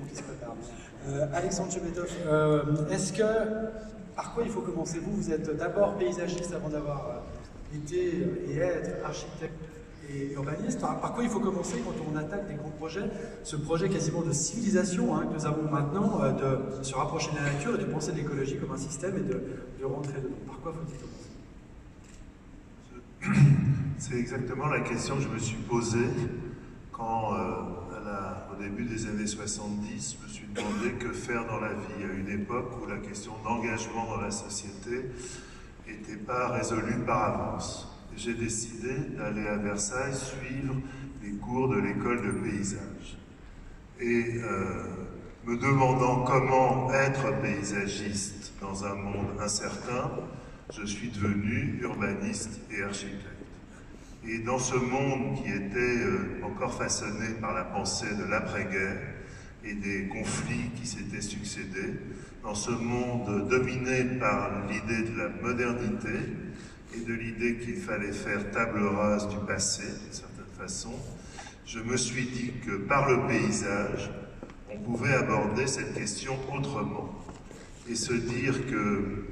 qui se prépare. Alexandre Chebetov, par quoi il faut commencer? Vous êtes d'abord paysagiste avant d'avoir été et être architecte et urbaniste. Par quoi il faut commencer quand on attaque des grands projets? Ce projet quasiment de civilisation que nous avons maintenant, de se rapprocher de la nature et de penser de l'écologie comme un système et de rentrer dedans. Par quoi faut-il commencer? C'est exactement la question que je me suis posée quand, au début des années 70, je me suis demandé que faire dans la vie à une époque où la question d'engagement dans la société n'était pas résolue par avance. J'ai décidé d'aller à Versailles suivre les cours de l'école de paysage. Et me demandant comment être paysagiste dans un monde incertain, je suis devenu urbaniste et architecte. Et dans ce monde qui était encore façonné par la pensée de l'après-guerre et des conflits qui s'étaient succédés, dans ce monde dominé par l'idée de la modernité et de l'idée qu'il fallait faire table rase du passé, d'une certaine façon, je me suis dit que par le paysage, on pouvait aborder cette question autrement et se dire que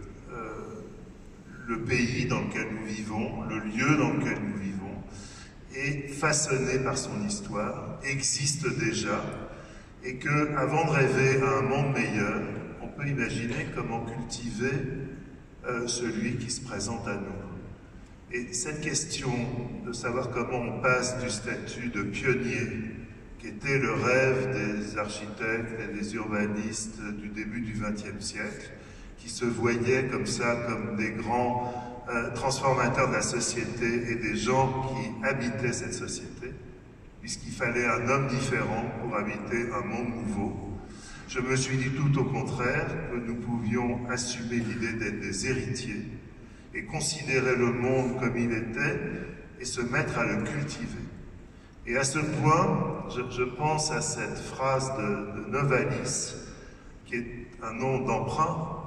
le pays dans lequel nous vivons, le lieu dans lequel nous vivons, est façonné par son histoire, existe déjà, et que, avant de rêver à un monde meilleur, on peut imaginer comment cultiver celui qui se présente à nous. Et cette question de savoir comment on passe du statut de pionnier, qui était le rêve des architectes et des urbanistes du début du XXe siècle, qui se voyaient comme ça, comme des grands transformateurs de la société et des gens qui habitaient cette société, puisqu'il fallait un homme différent pour habiter un monde nouveau. Je me suis dit tout au contraire que nous pouvions assumer l'idée d'être des héritiers et considérer le monde comme il était et se mettre à le cultiver. Et à ce point, je pense à cette phrase de Novalis, qui est un nom d'emprunt,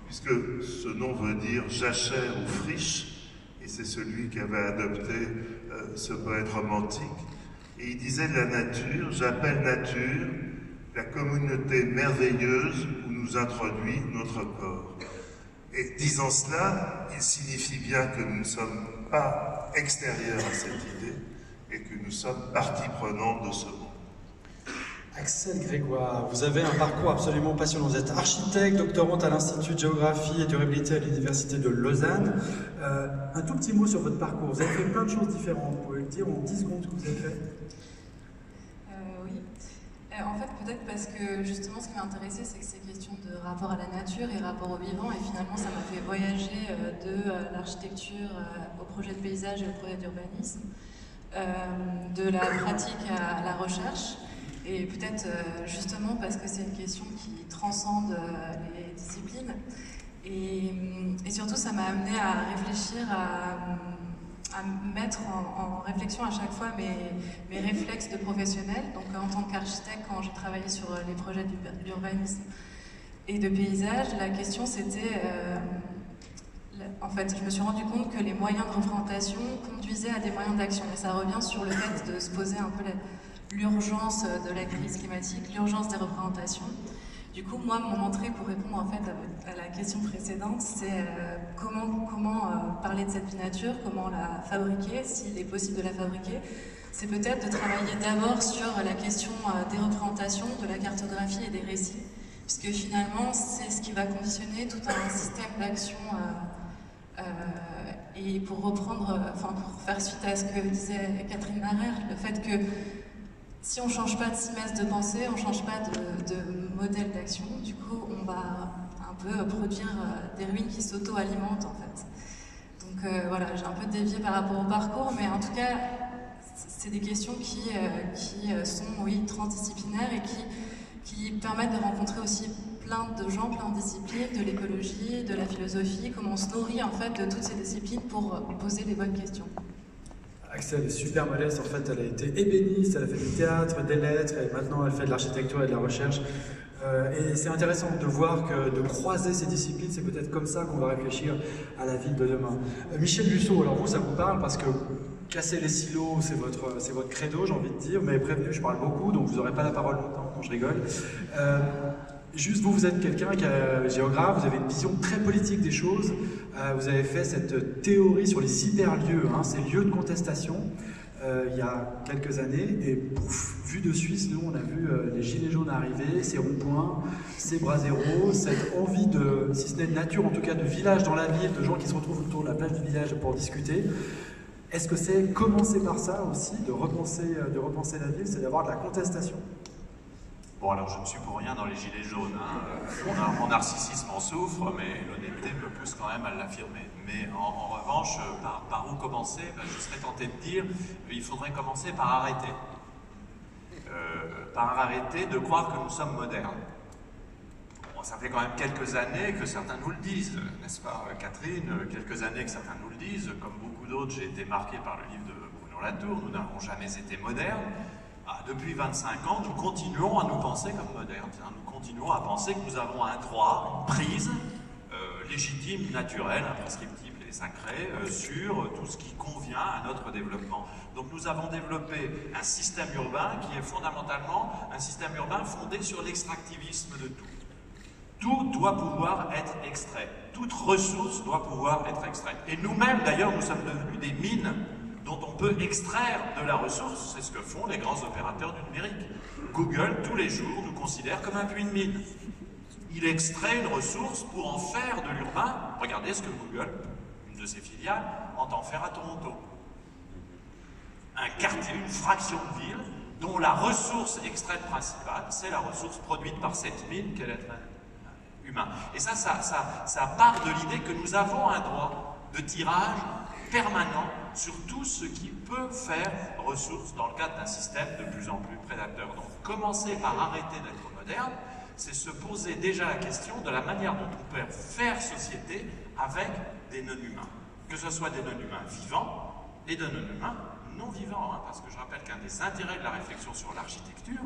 puisque ce nom veut dire jachère ou friche, et c'est celui qui avait adopté ce poète romantique. Et il disait de la nature: j'appelle nature la communauté merveilleuse où nous introduit notre corps. Et disant cela, il signifie bien que nous ne sommes pas extérieurs à cette idée et que nous sommes partie prenante de ce monde. Axel Grégoire, vous avez un parcours absolument passionnant. Vous êtes architecte, doctorante à l'Institut de géographie et durabilité à l'Université de Lausanne. Un tout petit mot sur votre parcours. Vous avez fait plein de choses différentes. Vous pouvez le dire en 10 secondes ce que vous avez fait? Oui. En fait, peut-être parce que justement, ce qui m'a intéressé, c'est que ces questions de rapport à la nature et rapport au vivant, et finalement, ça m'a fait voyager de l'architecture au projet de paysage et au projet d'urbanisme, de la pratique à la recherche. Et peut-être justement parce que c'est une question qui transcende les disciplines. Et surtout, ça m'a amené à réfléchir, à mettre en réflexion à chaque fois mes réflexes de professionnel. Donc en tant qu'architecte, quand j'ai travaillé sur les projets d'urbanisme et de paysage, la question c'était... en fait, je me suis rendu compte que les moyens de représentation conduisaient à des moyens d'action. Et ça revient sur le fait de se poser un peu l'urgence de la crise climatique, l'urgence des représentations. Du coup, moi, mon entrée pour répondre en fait à la question précédente, c'est comment parler de cette vie nature, comment la fabriquer, s'il est possible de la fabriquer. C'est peut-être de travailler d'abord sur la question des représentations, de la cartographie et des récits, puisque finalement, c'est ce qui va conditionner tout un système d'action. Et pour reprendre, pour faire suite à ce que disait Catherine Marrer, le fait que si on ne change pas de semestre de pensée, on ne change pas de modèle d'action, du coup on va un peu produire des ruines qui s'auto-alimentent en fait. Donc voilà, j'ai un peu dévié par rapport au parcours, mais en tout cas c'est des questions qui sont oui, transdisciplinaires et qui permettent de rencontrer aussi plein de gens, plein de disciplines, de l'écologie, de la philosophie, comment on se nourrit en fait de toutes ces disciplines pour poser les bonnes questions. Axel est super modeste, en fait elle a été ébéniste, elle a fait du théâtre, des lettres, et maintenant elle fait de l'architecture et de la recherche. Et c'est intéressant de voir que de croiser ces disciplines, c'est peut-être comme ça qu'on va réfléchir à la ville de demain. Michel Busseau, alors vous ça vous parle parce que casser les silos, c'est votre credo, j'ai envie de dire. Vous m'avez prévenu, je parle beaucoup, donc vous n'aurez pas la parole longtemps, non, je rigole. Juste, vous êtes quelqu'un qui est géographe, vous avez une vision très politique des choses. Vous avez fait cette théorie sur les hyperlieux, hein, ces lieux de contestation, il y a quelques années. Et pouf, vue de Suisse, nous, on a vu les gilets jaunes arriver, ces ronds-points, ces bras zéro, cette envie de, si ce n'est de nature, en tout cas de village dans la ville, de gens qui se retrouvent autour de la plage du village pour discuter. Est-ce que c'est commencer par ça aussi, de repenser la ville, c'est d'avoir de la contestation? Bon, alors je ne suis pour rien dans les gilets jaunes. Hein. Mon narcissisme en souffre, mais l'honnêteté me pousse quand même à l'affirmer. Mais en revanche, par où commencer? Je serais tenté de dire qu'il faudrait commencer par arrêter. Par arrêter de croire que nous sommes modernes. Bon, ça fait quand même quelques années que certains nous le disent, n'est-ce pas, Catherine? Quelques années que certains nous le disent. Comme beaucoup d'autres, j'ai été marqué par le livre de Bruno Latour. Nous n'avons jamais été modernes. Depuis 25 ans, nous continuons à nous penser comme modernes. Nous continuons à penser que nous avons un droit, une prise légitime, naturelle, imprescriptible et sacrée sur tout ce qui convient à notre développement. Donc nous avons développé un système urbain qui est fondamentalement un système urbain fondé sur l'extractivisme de tout. Tout doit pouvoir être extrait. Toute ressource doit pouvoir être extraite. Et nous-mêmes, d'ailleurs, nous sommes devenus des mines dont on peut extraire de la ressource. C'est ce que font les grands opérateurs du numérique. Google, tous les jours, nous considère comme un puits de mine. Il extrait une ressource pour en faire de l'urbain. Regardez ce que Google, une de ses filiales, entend faire à Toronto. Un quartier, une fraction de ville, dont la ressource extraite principale, c'est la ressource produite par cette mine qu'est l'être humain. Et ça part de l'idée que nous avons un droit de tirage permanent sur tout ce qui peut faire ressource dans le cadre d'un système de plus en plus prédateur. Donc commencer par arrêter d'être moderne, c'est se poser déjà la question de la manière dont on peut faire société avec des non-humains. Que ce soit des non-humains vivants et des non-humains non vivants. Hein, parce que je rappelle qu'un des intérêts de la réflexion sur l'architecture,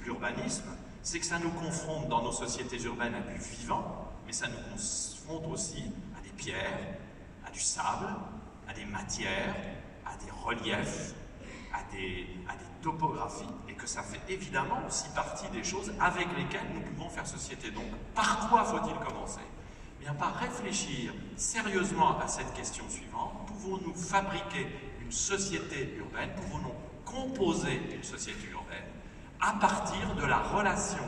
l'urbanisme, c'est que ça nous confronte dans nos sociétés urbaines à du vivant, mais ça nous confronte aussi à des pierres, à du sable, à des matières, à des reliefs, à des topographies, et que ça fait évidemment aussi partie des choses avec lesquelles nous pouvons faire société. Donc, par quoi faut-il commencer? Eh bien, par réfléchir sérieusement à cette question suivante. Pouvons-nous fabriquer une société urbaine? Pouvons-nous composer une société urbaine à partir de la relation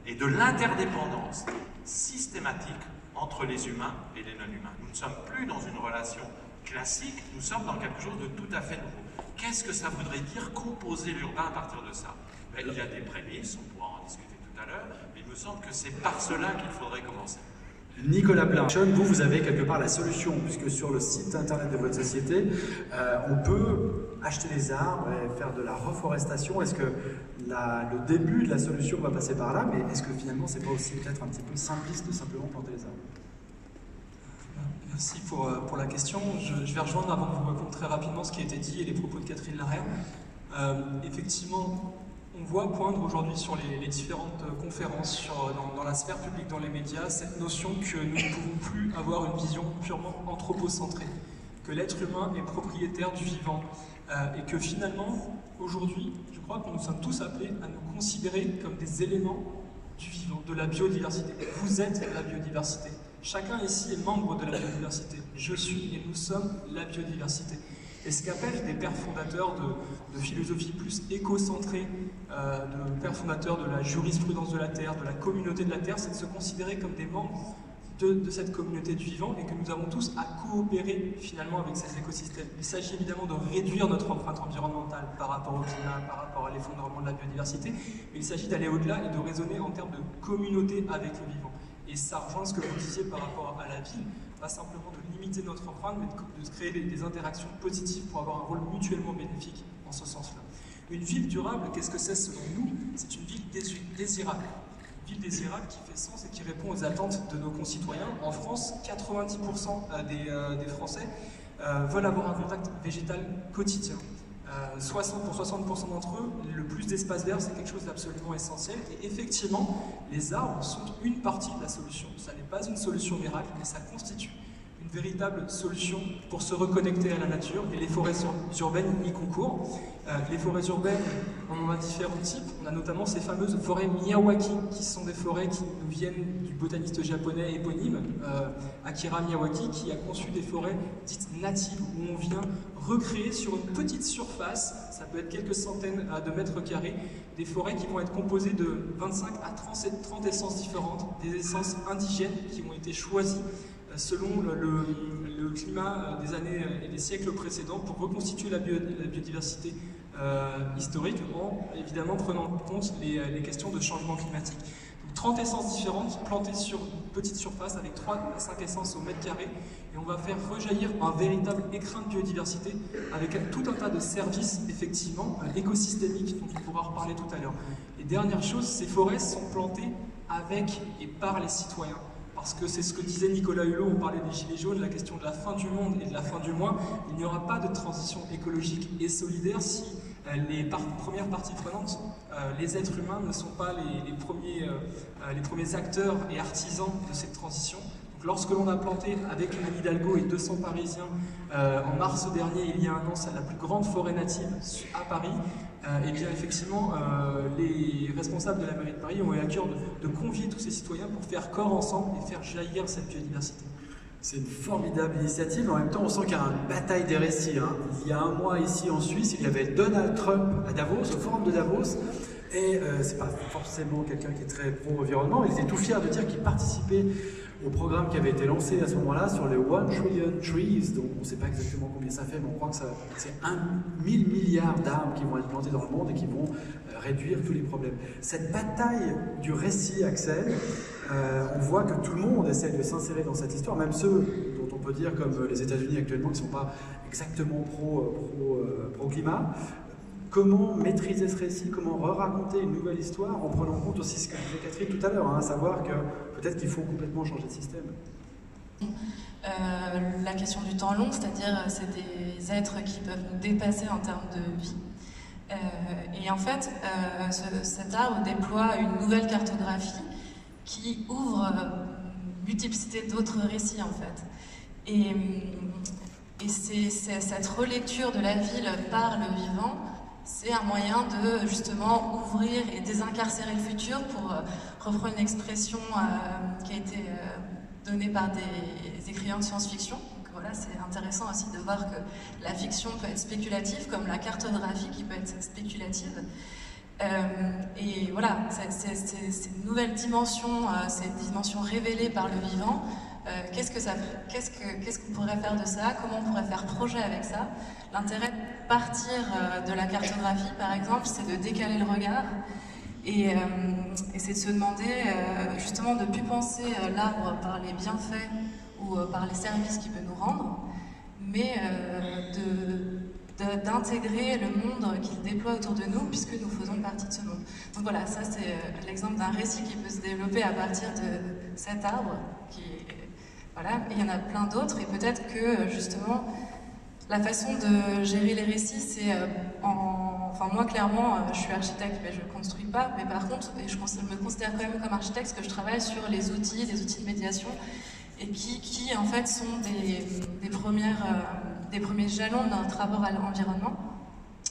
et de l'interdépendance systématique entre les humains et les non-humains? Nous ne sommes plus dans une relation classique, nous sommes dans quelque chose de tout à fait nouveau. Qu'est-ce que ça voudrait dire composer l'urbain à partir de ça? Ben, il y a des prémices, on pourra en discuter tout à l'heure, mais il me semble que c'est par cela qu'il faudrait commencer. Nicolas Plein, vous avez quelque part la solution, puisque sur le site internet de votre société, on peut acheter des arbres et faire de la reforestation. Est-ce que le début de la solution va passer par là, mais est-ce que finalement c'est pas aussi peut-être un petit peu simpliste de simplement planter les arbres? Merci pour la question. Je vais rejoindre, avant de vous répondre très rapidement, ce qui a été dit et les propos de Catherine Larère. Effectivement, on voit poindre aujourd'hui sur les différentes conférences dans la sphère publique, dans les médias, cette notion que nous ne pouvons plus avoir une vision purement anthropocentrée, que l'être humain est propriétaire du vivant, et que finalement, aujourd'hui, je crois que nous sommes tous appelés à nous considérer comme des éléments du vivant, de la biodiversité. Vous êtes la biodiversité. Chacun ici est membre de la biodiversité. Je suis et nous sommes la biodiversité. Et ce qu'appellent des pères fondateurs de philosophie plus éco-centrée, de pères fondateurs de la jurisprudence de la Terre, de la communauté de la Terre, c'est de se considérer comme des membres de cette communauté du vivant et que nous avons tous à coopérer finalement avec ces écosystèmes. Il s'agit évidemment de réduire notre empreinte environnementale par rapport au climat, par rapport à l'effondrement de la biodiversité, mais il s'agit d'aller au-delà et de raisonner en termes de communauté avec le vivant. Et ça rejoint ce que vous disiez par rapport à la ville, pas simplement de limiter notre empreinte, mais de créer des interactions positives pour avoir un rôle mutuellement bénéfique en ce sens-là. Une ville durable, qu'est-ce que c'est selon nous? C'est une ville désirable. Une ville désirable qui fait sens et qui répond aux attentes de nos concitoyens. En France, 90% des Français veulent avoir un contact végétal quotidien. Pour 60% d'entre eux, le plus d'espace vert, c'est quelque chose d'absolument essentiel. Et effectivement, les arbres sont une partie de la solution. Ça n'est pas une solution miracle, mais ça constitue une véritable solution pour se reconnecter à la nature, et les forêts urbaines y concourent. Les forêts urbaines, on en a différents types. On a notamment ces fameuses forêts Miyawaki, qui sont des forêts qui nous viennent du botaniste japonais éponyme, Akira Miyawaki, qui a conçu des forêts dites natives, où on vient recréer sur une petite surface, ça peut être quelques centaines de mètres carrés, des forêts qui vont être composées de 25 à 30 essences différentes, des essences indigènes qui ont été choisies selon le climat des années et des siècles précédents pour reconstituer la biodiversité historique en évidemment prenant en compte les questions de changement climatique. Donc, 30 essences différentes plantées sur une petite surface avec 3 à 5 essences au mètre carré, et on va faire rejaillir un véritable écrin de biodiversité avec tout un tas de services effectivement écosystémiques dont on pourra reparler tout à l'heure. Et dernière chose, ces forêts sont plantées avec et par les citoyens. Parce que c'est ce que disait Nicolas Hulot, on parlait des gilets jaunes, la question de la fin du monde et de la fin du mois. Il n'y aura pas de transition écologique et solidaire si les premières parties prenantes, les êtres humains, ne sont pas les premiers acteurs et artisans de cette transition. Donc, lorsque l'on a planté avec Anne Hidalgo et 200 Parisiens en mars dernier, il y a un an, c'est la plus grande forêt native à Paris, et bien effectivement, les responsables de la mairie de Paris ont eu à cœur de convier tous ces citoyens pour faire corps ensemble et faire jaillir cette biodiversité. C'est une formidable initiative, en même temps on sent qu'il y a une bataille des récits. Il y a un mois ici en Suisse, il y avait Donald Trump à Davos, au forum de Davos, et c'est pas forcément quelqu'un qui est très pro-environnement, il était tout fier de dire qu'il participait au programme qui avait été lancé à ce moment-là sur les 1 trillion trees, donc on ne sait pas exactement combien ça fait, mais on croit que c'est 1000 milliards d'arbres qui vont être plantés dans le monde et qui vont réduire tous les problèmes. Cette bataille du récit, Axel, on voit que tout le monde essaie de s'insérer dans cette histoire, même ceux dont on peut dire, comme les États-Unis actuellement, qui ne sont pas exactement pro-climat. Comment maîtriser ce récit, comment re-raconter une nouvelle histoire en prenant en compte aussi ce que disait Catherine tout à l'heure, à savoir que peut-être qu'il faut complètement changer de système. La question du temps long, c'est-à-dire c'est des êtres qui peuvent nous dépasser en termes de vie. Et en fait, cet arbre déploie une nouvelle cartographie qui ouvre une multiplicité d'autres récits en fait. Et c'est cette relecture de la ville par le vivant. C'est un moyen de justement ouvrir et désincarcérer le futur, pour reprendre une expression qui a été donnée par des écrivains de science-fiction. Donc voilà, c'est intéressant aussi de voir que la fiction peut être spéculative, comme la cartographie qui peut être spéculative. Et voilà, c'est une nouvelle dimension, cette dimension révélée par le vivant. Qu'est-ce qu'on pourrait faire de ça? Comment on pourrait faire projet avec ça? L'intérêt de partir de la cartographie, par exemple, c'est de décaler le regard et c'est de se demander justement de ne plus penser l'arbre par les bienfaits ou par les services qu'il peut nous rendre, mais d'intégrer le monde qu'il déploie autour de nous, puisque nous faisons partie de ce monde. Donc voilà, ça c'est l'exemple d'un récit qui peut se développer à partir de cet arbre voilà, et il y en a plein d'autres, et peut-être que justement la façon de gérer les récits, c'est enfin moi clairement je suis architecte mais je ne construis pas, mais par contre je me considère quand même comme architecte parce que je travaille sur des outils de médiation, et qui en fait sont des premiers jalons de notre rapport à l'environnement.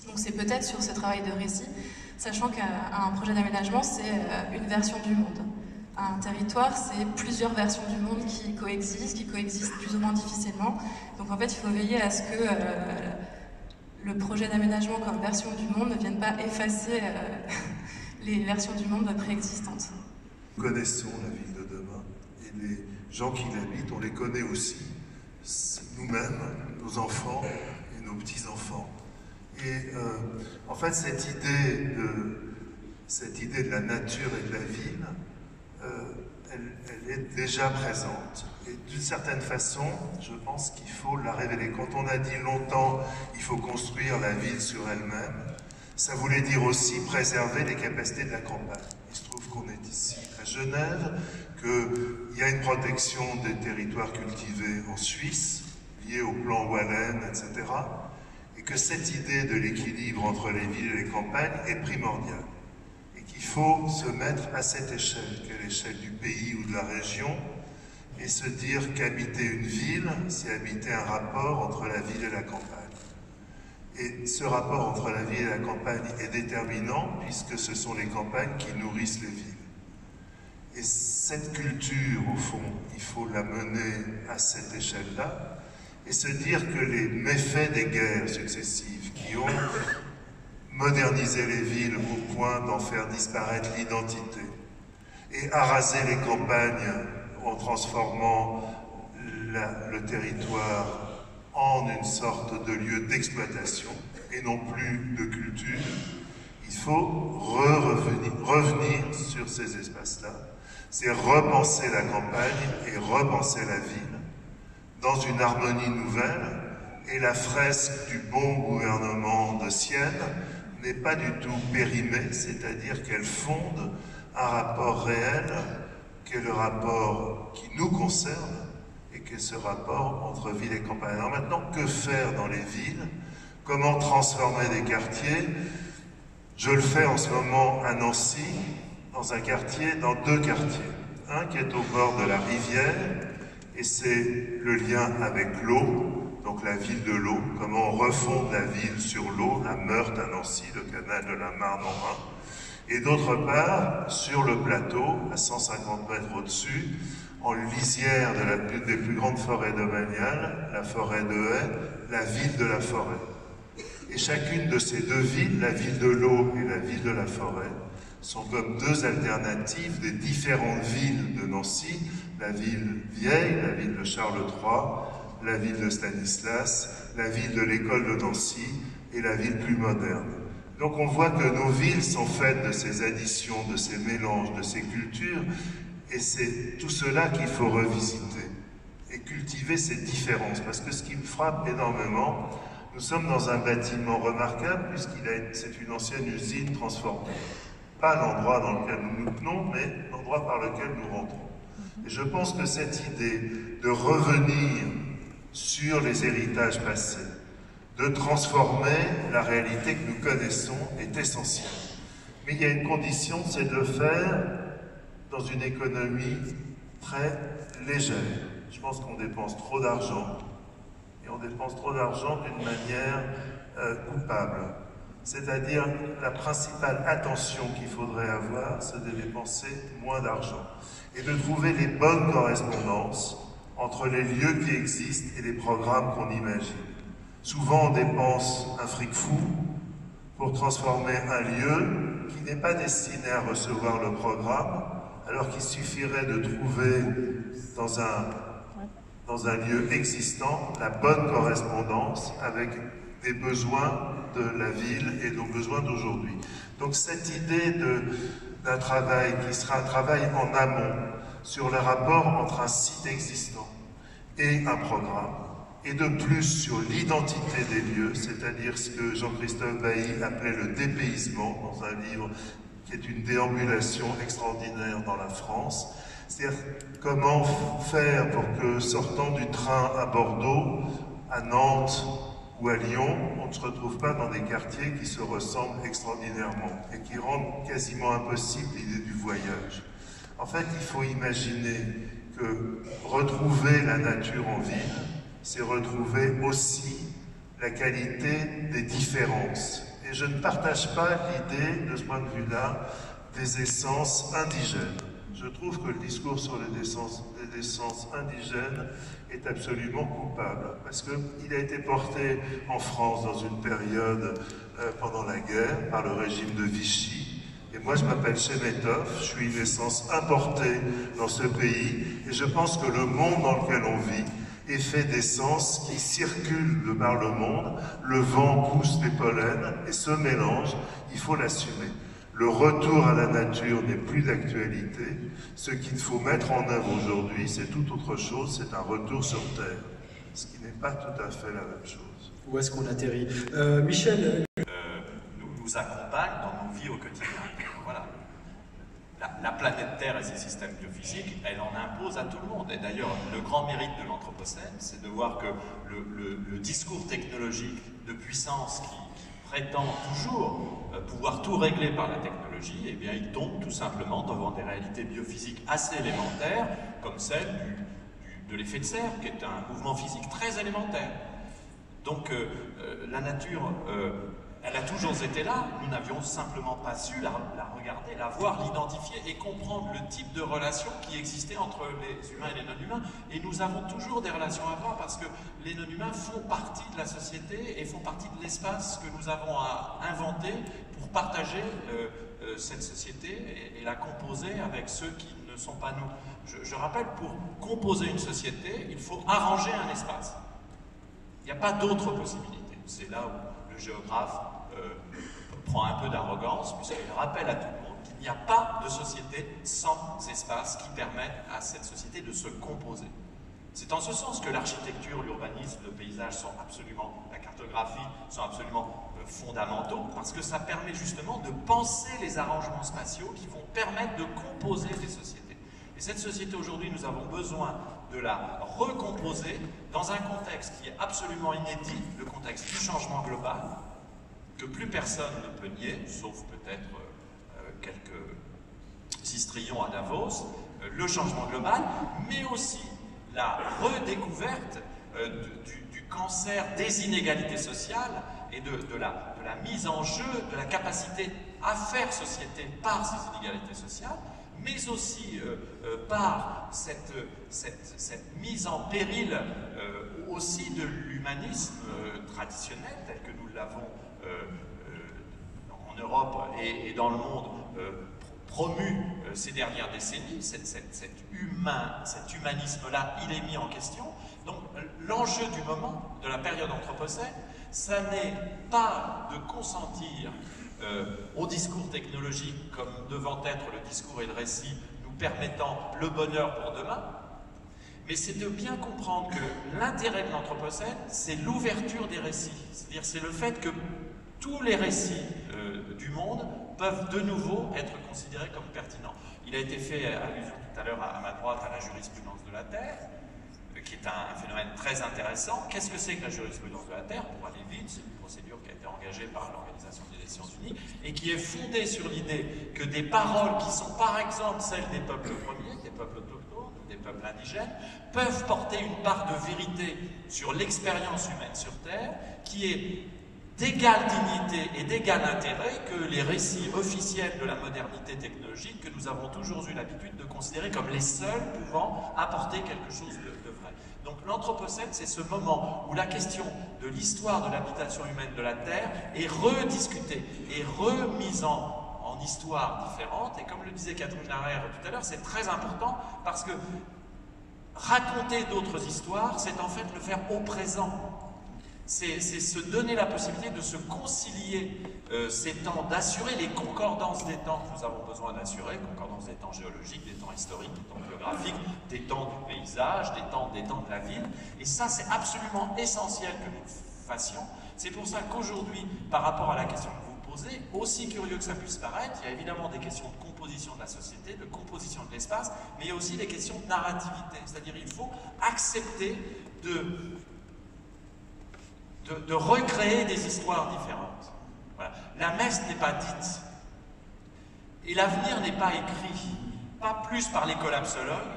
Donc c'est peut-être sur ce travail de récit, sachant qu'un projet d'aménagement c'est une version du monde. Un territoire, c'est plusieurs versions du monde qui coexistent plus ou moins difficilement. Donc en fait, il faut veiller à ce que le projet d'aménagement comme version du monde ne vienne pas effacer les versions du monde préexistantes. Nous connaissons la ville de demain, et les gens qui l'habitent, on les connaît aussi, nous-mêmes, nos enfants et nos petits-enfants. Et en fait, cette idée de la nature et de la ville, elle est déjà présente. Et d'une certaine façon, je pense qu'il faut la révéler. Quand on a dit longtemps il faut construire la ville sur elle-même, ça voulait dire aussi préserver les capacités de la campagne. Il se trouve qu'on est ici à Genève, qu'il y a une protection des territoires cultivés en Suisse, liée au plan Wallen, etc. Et que cette idée de l'équilibre entre les villes et les campagnes est primordiale. Il faut se mettre à cette échelle, qu'est l'échelle du pays ou de la région, et se dire qu'habiter une ville, c'est habiter un rapport entre la ville et la campagne. Et ce rapport entre la ville et la campagne est déterminant puisque ce sont les campagnes qui nourrissent les villes. Et cette culture, au fond, il faut la mener à cette échelle-là et se dire que les méfaits des guerres successives qui ont modernisé les villes au point d'en faire disparaître l'identité et araser les campagnes en transformant le territoire en une sorte de lieu d'exploitation et non plus de culture, il faut revenir sur ces espaces-là. C'est repenser la campagne et repenser la ville dans une harmonie nouvelle. Et la fresque du bon gouvernement de Sienne n'est pas du tout périmée, c'est-à-dire qu'elle fonde un rapport réel qui est le rapport qui nous concerne et qui est ce rapport entre ville et campagne. Alors maintenant, que faire dans les villes? Comment transformer des quartiers? Je le fais en ce moment à Nancy, dans un quartier, dans deux quartiers. Un qui est au bord de la rivière, et c'est le lien avec l'eau, donc la ville de l'eau, comment on refonde la ville sur l'eau, la Meurthe à Nancy, le canal de la Marne en Rhin. Et d'autre part, sur le plateau, à 150 mètres au-dessus, en lisière de l'une des plus grandes forêts domaniales, la forêt de Haye, la ville de la forêt. Et chacune de ces deux villes, la ville de l'eau et la ville de la forêt, sont comme deux alternatives des différentes villes de Nancy, la ville vieille, la ville de Charles III, la ville de Stanislas, la ville de l'école de Nancy et la ville plus moderne. Donc on voit que nos villes sont faites de ces additions, de ces mélanges, de ces cultures, et c'est tout cela qu'il faut revisiter et cultiver ces différences. Parce que ce qui me frappe énormément, nous sommes dans un bâtiment remarquable c'est une ancienne usine transformée. Pas l'endroit dans lequel nous nous tenons, mais l'endroit par lequel nous rentrons. Et je pense que cette idée de revenir sur les héritages passés, de transformer la réalité que nous connaissons est essentielle. Mais il y a une condition, c'est de le faire dans une économie très légère. Je pense qu'on dépense trop d'argent, et on dépense trop d'argent d'une manière coupable. C'est-à-dire, la principale attention qu'il faudrait avoir, c'est de dépenser moins d'argent et de trouver les bonnes correspondances entre les lieux qui existent et les programmes qu'on imagine. Souvent, on dépense un fric fou pour transformer un lieu qui n'est pas destiné à recevoir le programme, alors qu'il suffirait de trouver dans un lieu existant la bonne correspondance avec des besoins de la ville et nos besoins d'aujourd'hui. Donc cette idée d'un travail qui sera un travail en amont sur le rapport entre un site existant et un programme, et de plus sur l'identité des lieux, c'est-à-dire ce que Jean-Christophe Bailly appelait le dépaysement, dans un livre qui est une déambulation extraordinaire dans la France. C'est-à-dire comment faire pour que, sortant du train à Bordeaux, à Nantes ou à Lyon, on ne se retrouve pas dans des quartiers qui se ressemblent extraordinairement et qui rendent quasiment impossible l'idée du voyage. En fait, il faut imaginer que retrouver la nature en ville, c'est retrouver aussi la qualité des différences. Et je ne partage pas l'idée, de ce point de vue-là, des essences indigènes. Je trouve que le discours sur les essences indigènes est absolument coupable, parce qu'il a été porté en France dans une période pendant la guerre par le régime de Vichy. Et moi, je m'appelle Chemetov, je suis une essence importée dans ce pays, et je pense que le monde dans lequel on vit est fait d'essences qui circulent de par le monde. Le vent pousse des pollens et ce mélange, il faut l'assumer. Le retour à la nature n'est plus d'actualité. Ce qu'il faut mettre en œuvre aujourd'hui, c'est tout autre chose, c'est un retour sur Terre, ce qui n'est pas tout à fait la même chose. Où est-ce qu'on atterrit Michel nous accompagne dans nos vies au quotidien. Voilà. La planète Terre et ses systèmes biophysiques, elle en impose à tout le monde. Et d'ailleurs, le grand mérite de l'Anthropocène, c'est de voir que le discours technologique de puissance qui prétend toujours pouvoir tout régler par la technologie, eh bien, il tombe tout simplement devant des réalités biophysiques assez élémentaires, comme celle de l'effet de serre, qui est un mouvement physique très élémentaire. Donc la nature, elle a toujours été là, nous n'avions simplement pas su la regarder, la voir, l'identifier et comprendre le type de relation qui existait entre les humains et les non-humains. Et nous avons toujours des relations à voir parce que les non-humains font partie de la société et font partie de l'espace que nous avons à inventer pour partager cette société et la composer avec ceux qui ne sont pas nous. Je rappelle, pour composer une société, il faut arranger un espace. Il n'y a pas d'autre possibilité. C'est là où le géographe prend un peu d'arrogance, puisqu'il rappelle à tout le monde qu'il n'y a pas de société sans espace qui permettent à cette société de se composer. C'est en ce sens que l'architecture, l'urbanisme, le paysage sont absolument, la cartographie sont absolument fondamentaux, parce que ça permet justement de penser les arrangements spatiaux qui vont permettre de composer des sociétés. Et cette société aujourd'hui, nous avons besoin de la recomposer dans un contexte qui est absolument inédit, le contexte du changement global, que plus personne ne peut nier, sauf peut-être quelques histrions à Davos, le changement global, mais aussi la redécouverte du cancer des inégalités sociales et de la mise en jeu de la capacité à faire société par ces inégalités sociales, mais aussi par cette mise en péril aussi de l'humanisme traditionnel tel que nous l'avons en Europe et dans le monde promu ces dernières décennies. Cet humanisme-là, il est mis en question. Donc l'enjeu du moment, de la période anthropocène, ça n'est pas de consentir au discours technologique comme devant être le discours et le récit nous permettant le bonheur pour demain, mais c'est de bien comprendre que l'intérêt de l'anthropocène, c'est l'ouverture des récits. C'est-à-dire c'est le fait que tous les récits du monde peuvent de nouveau être considérés comme pertinents. Il a été fait allusion tout à l'heure à ma droite à la jurisprudence de la Terre, qui est un phénomène très intéressant. Qu'est-ce que c'est que la jurisprudence de la Terre? Pour aller vite, c'est une procédure qui a été engagée par l'Organisation des Nations Unies et qui est fondée sur l'idée que des paroles qui sont par exemple celles des peuples premiers, des peuples autochtones ou des peuples indigènes, peuvent porter une part de vérité sur l'expérience humaine sur Terre qui est d'égale dignité et d'égal intérêt que les récits officiels de la modernité technologique que nous avons toujours eu l'habitude de considérer comme les seuls pouvant apporter quelque chose de vrai. Donc l'anthropocène, c'est ce moment où la question de l'histoire de l'habitation humaine de la Terre est rediscutée et remise en histoire différente. Et comme le disait Catherine Larère tout à l'heure, c'est très important parce que raconter d'autres histoires, c'est en fait le faire au présent. C'est se donner la possibilité de se concilier ces temps, d'assurer les concordances des temps que nous avons besoin d'assurer, concordances des temps géologiques, des temps historiques, des temps biographiques, des temps du paysage, des temps de la ville. Et ça, c'est absolument essentiel que nous le fassions. C'est pour ça qu'aujourd'hui, par rapport à la question que vous posez, aussi curieux que ça puisse paraître, il y a évidemment des questions de composition de la société, de composition de l'espace, mais il y a aussi des questions de narrativité. C'est-à-dire qu'il faut accepter de recréer des histoires différentes. Voilà. La messe n'est pas dite. Et l'avenir n'est pas écrit, pas plus par les collapsologues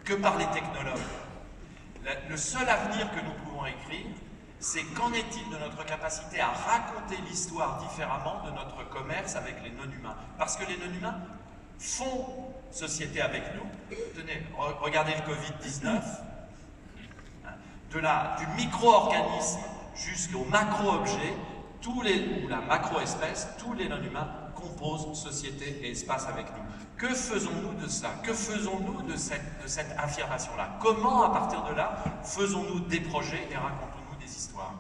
que par les technologues. Le seul avenir que nous pouvons écrire, c'est qu'en est-il de notre capacité à raconter l'histoire différemment de notre commerce avec les non-humains. Parce que les non-humains font société avec nous. Tenez, regardez le Covid-19. Du micro-organisme jusqu'au macro-objet, ou la macro-espèce, tous les non-humains composent société et espace avec nous. Que faisons-nous de ça? Que faisons-nous de cette affirmation-là? Comment, à partir de là, faisons-nous des projets et racontons-nous des histoires?